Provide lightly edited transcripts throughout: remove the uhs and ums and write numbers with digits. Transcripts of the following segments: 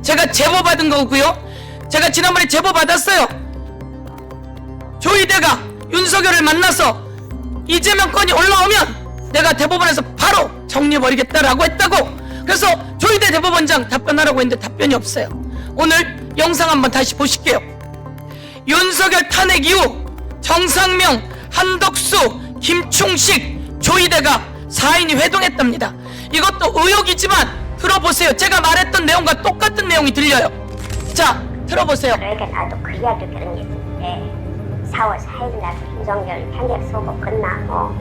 제가 제보 받은 거고요. 제가 지난번에 제보 받았어요. 조희대가 윤석열을 만나서 이재명 건이 올라오면 내가 대법원에서 바로 정리해버리겠다라고 했다고. 그래서 조희대 대법원장 답변하라고 했는데 답변이 없어요. 오늘 영상 한번 다시 보실게요. 윤석열 탄핵 이후 정상명, 한덕수, 김충식, 조희대가 4인이 회동했답니다. 이것도 의혹이지만 들어보세요. 제가 말했던 내용과 똑같은 내용이 들려요. 자, 들어보세요. 그러니까 나도 그 이야기를 들은 게 있는데 4월 4일 날 윤석열 탄핵 선고 끝나고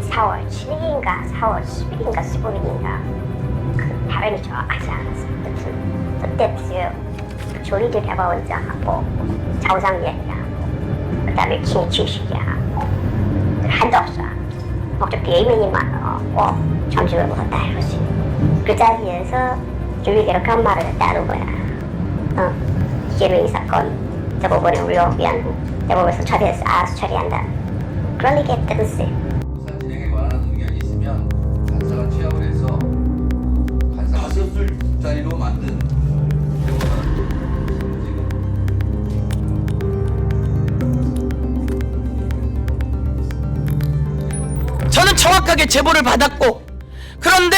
4월 7일인가 4월 10일인가 15일인가 그 발언이 정확하지 않았어요. 그때 그 조희대 대법원장하고 정상회의하고 그다음에 김충식이하고 한덕수하고 목적 대의원님하고 점심을 먹었다 이거지. 그 자리에서 조희대가 그런 말을 했다는 거야. 이재명 사건 대법원에 올라오면 대법원에서 처리해서 알아서 처리한다. 그런 얘기 했다면서요. 수사 진행에 관한 의견이 있으면 간사가 취합을 해서 간사가 쓸 자리로 만든 대법원 저는 정확하게 제보를 받았고, 그런데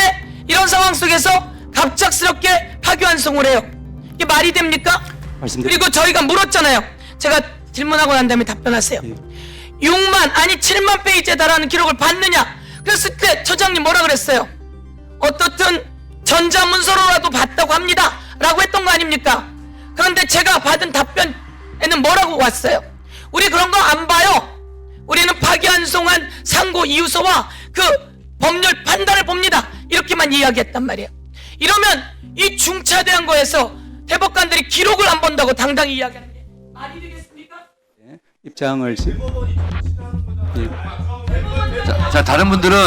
이런 상황 속에서 갑작스럽게 파기환송을 해요. 이게 말이 됩니까? 그리고 저희가 물었잖아요. 제가 질문하고 난 다음에 답변하세요. 6만 아니 7만 페이지에 달하는 기록을 봤느냐? 그랬을 때 처장님 뭐라 그랬어요? 어떻든 전자문서로라도 봤다고 합니다 라고 했던 거 아닙니까? 그런데 제가 받은 답변에는 뭐라고 왔어요? 우리 그런 거 안 봐요. 우리는 파기환송한 상고 이유서와 그 법률 판단을 봅니다. 이렇게만 이야기했단 말이에요. 이러면 이 중차대한 거에서 대법관들이 기록을 안 본다고 당당히 이야기하는 게 말이 되겠습니까? 입장을 자, 다른 분들은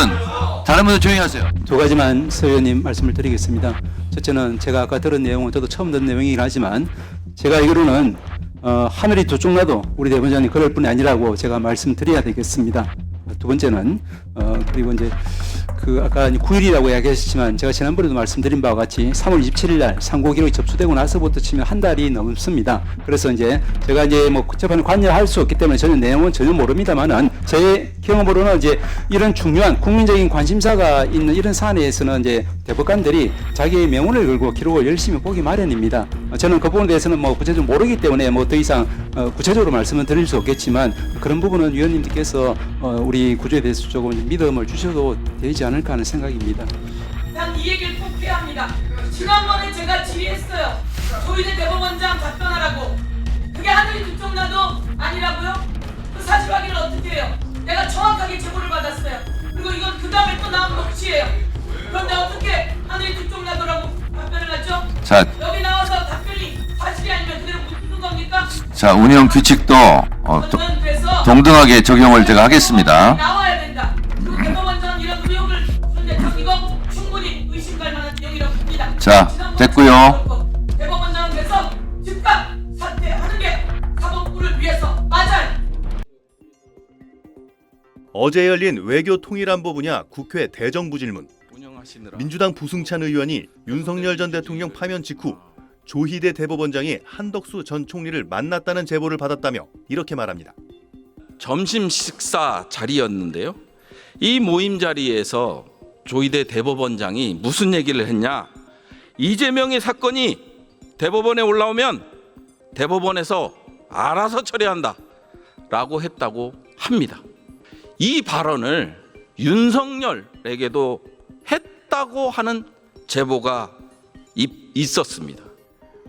조용히 하세요. 두 가지만 서 의원님 말씀을 드리겠습니다. 첫째는 제가 아까 들은 내용은 저도 처음 듣는 내용이긴 하지만 제가 알기로는 하늘이 두 쪽 나도 우리 대법원장님 그럴 뿐이 아니라고 제가 말씀드려야 되겠습니다. 두 번째는 그리고 이제 그 아까 9일이라고 이야기하셨지만 제가 지난번에도 말씀드린 바와 같이 3월 27일 날 상고 기록이 접수되고 나서부터 치면 한 달이 넘습니다. 그래서 이제 제가 이제 뭐 재판에 관여할 수 없기 때문에 저는 내용은 전혀 모릅니다만은 제 경험으로는 이제 이런 중요한 국민적인 관심사가 있는 이런 사안에서는 이제 대법관들이 자기의 명운을 걸고 기록을 열심히 보기 마련입니다. 저는 그 부분에 대해서는 뭐 구체적으로 모르기 때문에 뭐 더 이상 구체적으로 말씀을 드릴 수 없겠지만 그런 부분은 위원님께서 우리 구조에 대해서 조금 믿음을 주셔도 되지 않을까 하는 생각입니다. 난 이 얘기를 꼭 해야 합니다. 지난번에 제가 질의했어요. 조희대 대법원장 답변하라고. 그게 하늘이 두 쪽 나도 아니라고요? 그 사실 확인을 어떻게 해요? 내가 정확하게 제보를 받았어요. 그리고 이건 그 다음에 또 나온 녹취예요. 그런데 어떻게 하늘이 두 쪽 나도라고 답변을 하죠? 자, 여기 나와서 답변이 사실이 아니면 그대로 묻는 겁니까? 자, 운영 규칙도 저는 그래서 동등하게 적용을 제가 하겠습니다. 나와야 된다. 그 대법원장 이런 의혹을 그런데 저 이거 충분히 의심갈 만한 내용이라고 봅니다. 자, 됐고요. 대법원장은 그래서 즉각 사퇴하는 게 사법부를 위해서 맞아요. 어제 열린 외교통일안보 분야 국회 대정부질문. 민주당 부승찬 의원이 윤석열 전 대통령 파면 직후 조희대 대법원장이 한덕수 전 총리를 만났다는 제보를 받았다며 이렇게 말합니다. 점심 식사 자리였는데요. 이 모임 자리에서 조희대 대법원장이 무슨 얘기를 했냐? 이재명의 사건이 대법원에 올라오면 대법원에서 알아서 처리한다 라고 했다고 합니다. 이 발언을 윤석열에게도 했다고 하는 제보가 있었습니다.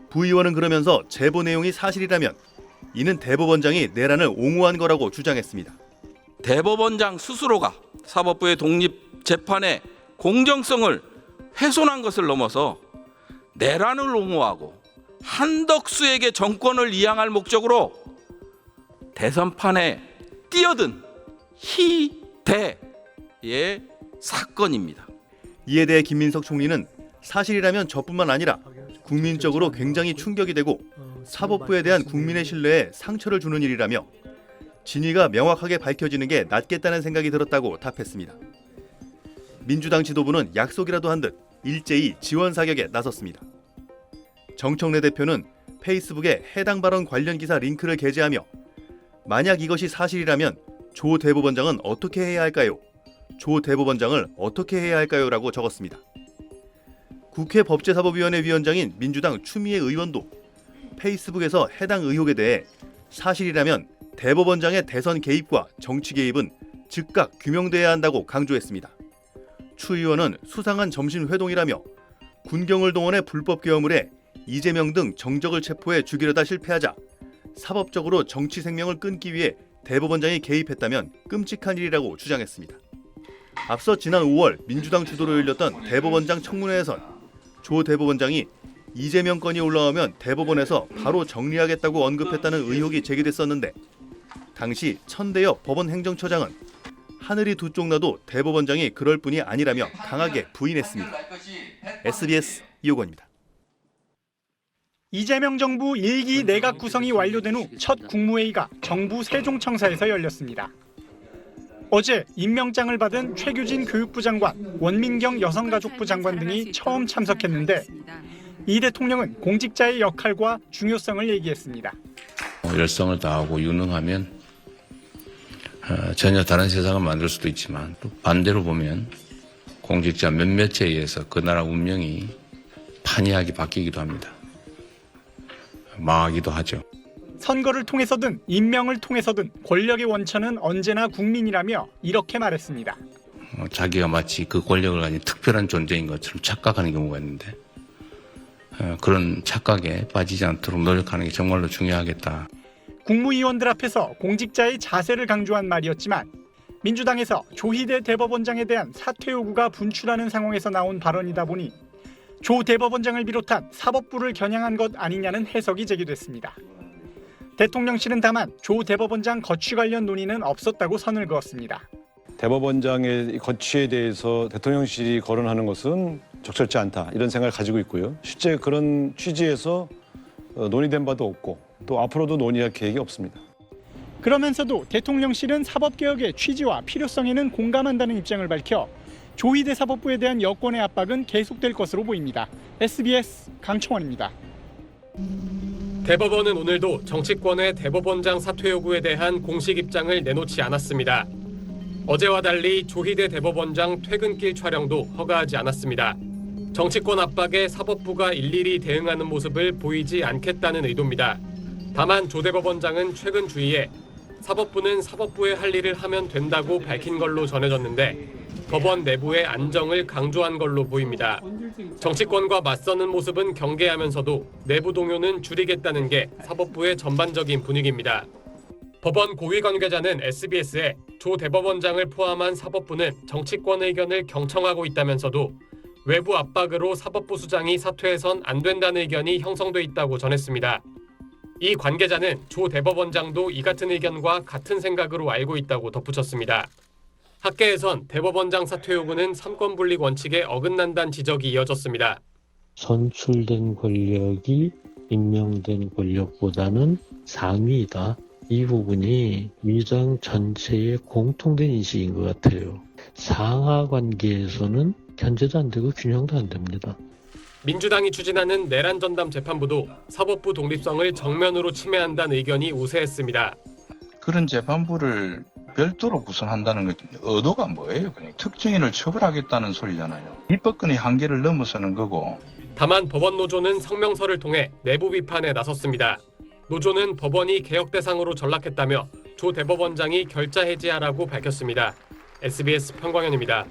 부 의원은 그러면서 제보 내용이 사실이라면 이는 대법원장이 내란을 옹호한 거라고 주장했습니다. 대법원장 스스로가 사법부의 독립 재판의 공정성을 훼손한 것을 넘어서 내란을 옹호하고 한덕수에게 정권을 이양할 목적으로 대선판에 뛰어든 희대의 사건입니다. 이에 대해 김민석 총리는 사실이라면 저뿐만 아니라 국민적으로 굉장히 충격이 되고 사법부에 대한 국민의 신뢰에 상처를 주는 일이라며 진위가 명확하게 밝혀지는 게 낫겠다는 생각이 들었다고 답했습니다. 민주당 지도부는 약속이라도 한 듯 일제히 지원 사격에 나섰습니다. 정청래 대표는 페이스북에 해당 발언 관련 기사 링크를 게재하며 만약 이것이 사실이라면 조 대법원장은 어떻게 해야 할까요? 조 대법원장을 어떻게 해야 할까요? 라고 적었습니다. 국회 법제사법위원회 위원장인 민주당 추미애 의원도 페이스북에서 해당 의혹에 대해 사실이라면 대법원장의 대선 개입과 정치 개입은 즉각 규명돼야 한다고 강조했습니다. 추 의원은 수상한 점심회동이라며 군경을 동원해 불법 계엄을 해 이재명 등 정적을 체포해 죽이려다 실패하자 사법적으로 정치 생명을 끊기 위해 대법원장이 개입했다면 끔찍한 일이라고 주장했습니다. 앞서 지난 5월 민주당 주도로 열렸던 대법원장 청문회에선 조 대법원장이 이재명 건이 올라오면 대법원에서 바로 정리하겠다고 언급했다는 의혹이 제기됐었는데 당시 천대엽 법원 행정처장은 하늘이 두 쪽 나도 대법원장이 그럴 뿐이 아니라며 강하게 부인했습니다. SBS 이호건입니다. 이재명 정부 1기 내각 구성이 완료된 후 첫 국무회의가 정부 세종청사에서 열렸습니다. 어제 임명장을 받은 최규진 교육부 장관, 원민경 여성가족부 장관 등이 처음 참석했는데 이 대통령은 공직자의 역할과 중요성을 얘기했습니다. 열성을 다하고 유능하면 전혀 다른 세상을 만들 수도 있지만 또 반대로 보면 공직자 몇몇에 의해서 그 나라 운명이 판이하게 바뀌기도 합니다. 망하기도 하죠. 선거를 통해서든 임명을 통해서든 권력의 원천은 언제나 국민이라며 이렇게 말했습니다. 자기가 마치 그 권력을 가진 특별한 존재인 것처럼 착각하는 경우가 있는데 그런 착각에 빠지지 않도록 노력하는 게 정말로 중요하겠다. 국무위원들 앞에서 공직자의 자세를 강조한 말이었지만 민주당에서 조희대 대법원장에 대한 사퇴 요구가 분출하는 상황에서 나온 발언이다 보니 조 대법원장을 비롯한 사법부를 겨냥한 것 아니냐는 해석이 제기됐습니다. 대통령실은 다만 조 대법원장 거취 관련 논의는 없었다고 선을 그었습니다. 대법원장의 거취에 대해서 대통령실이 거론하는 것은 적절치 않다 이런 생각을 가지고 있고요. 실제 그런 취지에서 논의된 바도 없고 또 앞으로도 논의할 계획이 없습니다. 그러면서도 대통령실은 사법개혁의 취지와 필요성에는 공감한다는 입장을 밝혀 조희대 사법부에 대한 여권의 압박은 계속될 것으로 보입니다. SBS 강청원입니다. 대법원은 오늘도 정치권의 대법원장 사퇴 요구에 대한 공식 입장을 내놓지 않았습니다. 어제와 달리 조희대 대법원장 퇴근길 촬영도 허가하지 않았습니다. 정치권 압박에 사법부가 일일이 대응하는 모습을 보이지 않겠다는 의도입니다. 다만 조 대법원장은 최근 주의에 사법부는 사법부의 할 일을 하면 된다고 밝힌 걸로 전해졌는데 법원 내부의 안정을 강조한 걸로 보입니다. 정치권과 맞서는 모습은 경계하면서도 내부 동요는 줄이겠다는 게 사법부의 전반적인 분위기입니다. 법원 고위 관계자는 SBS에 조 대법원장을 포함한 사법부는 정치권 의견을 경청하고 있다면서도 외부 압박으로 사법부 수장이 사퇴해선 안 된다는 의견이 형성돼 있다고 전했습니다. 이 관계자는 조 대법원장도 이 같은 의견과 같은 생각으로 알고 있다고 덧붙였습니다. 학계에선 대법원장 사퇴 요구는 삼권분립 원칙에 어긋난다는 지적이 이어졌습니다. 선출된 권력이 임명된 권력보다는 상위이다. 이 부분이 민주당 전체의 공통된 인식인 것 같아요. 상하 관계에서는 견제도 안 되고 균형도 안 됩니다. 민주당이 추진하는 내란 전담 재판부도 사법부 독립성을 정면으로 침해한다는 의견이 우세했습니다. 그런 재판부를 별도로 구성한다는 것 의도가 뭐예요? 그냥 특정인을 처벌하겠다는 소리잖아요. 입법권의 한계를 넘어서는 거고. 다만 법원 노조는 성명서를 통해 내부 비판에 나섰습니다. 노조는 법원이 개혁 대상으로 전락했다며 조 대법원장이 결자 해지하라고 밝혔습니다. SBS 평광현입니다.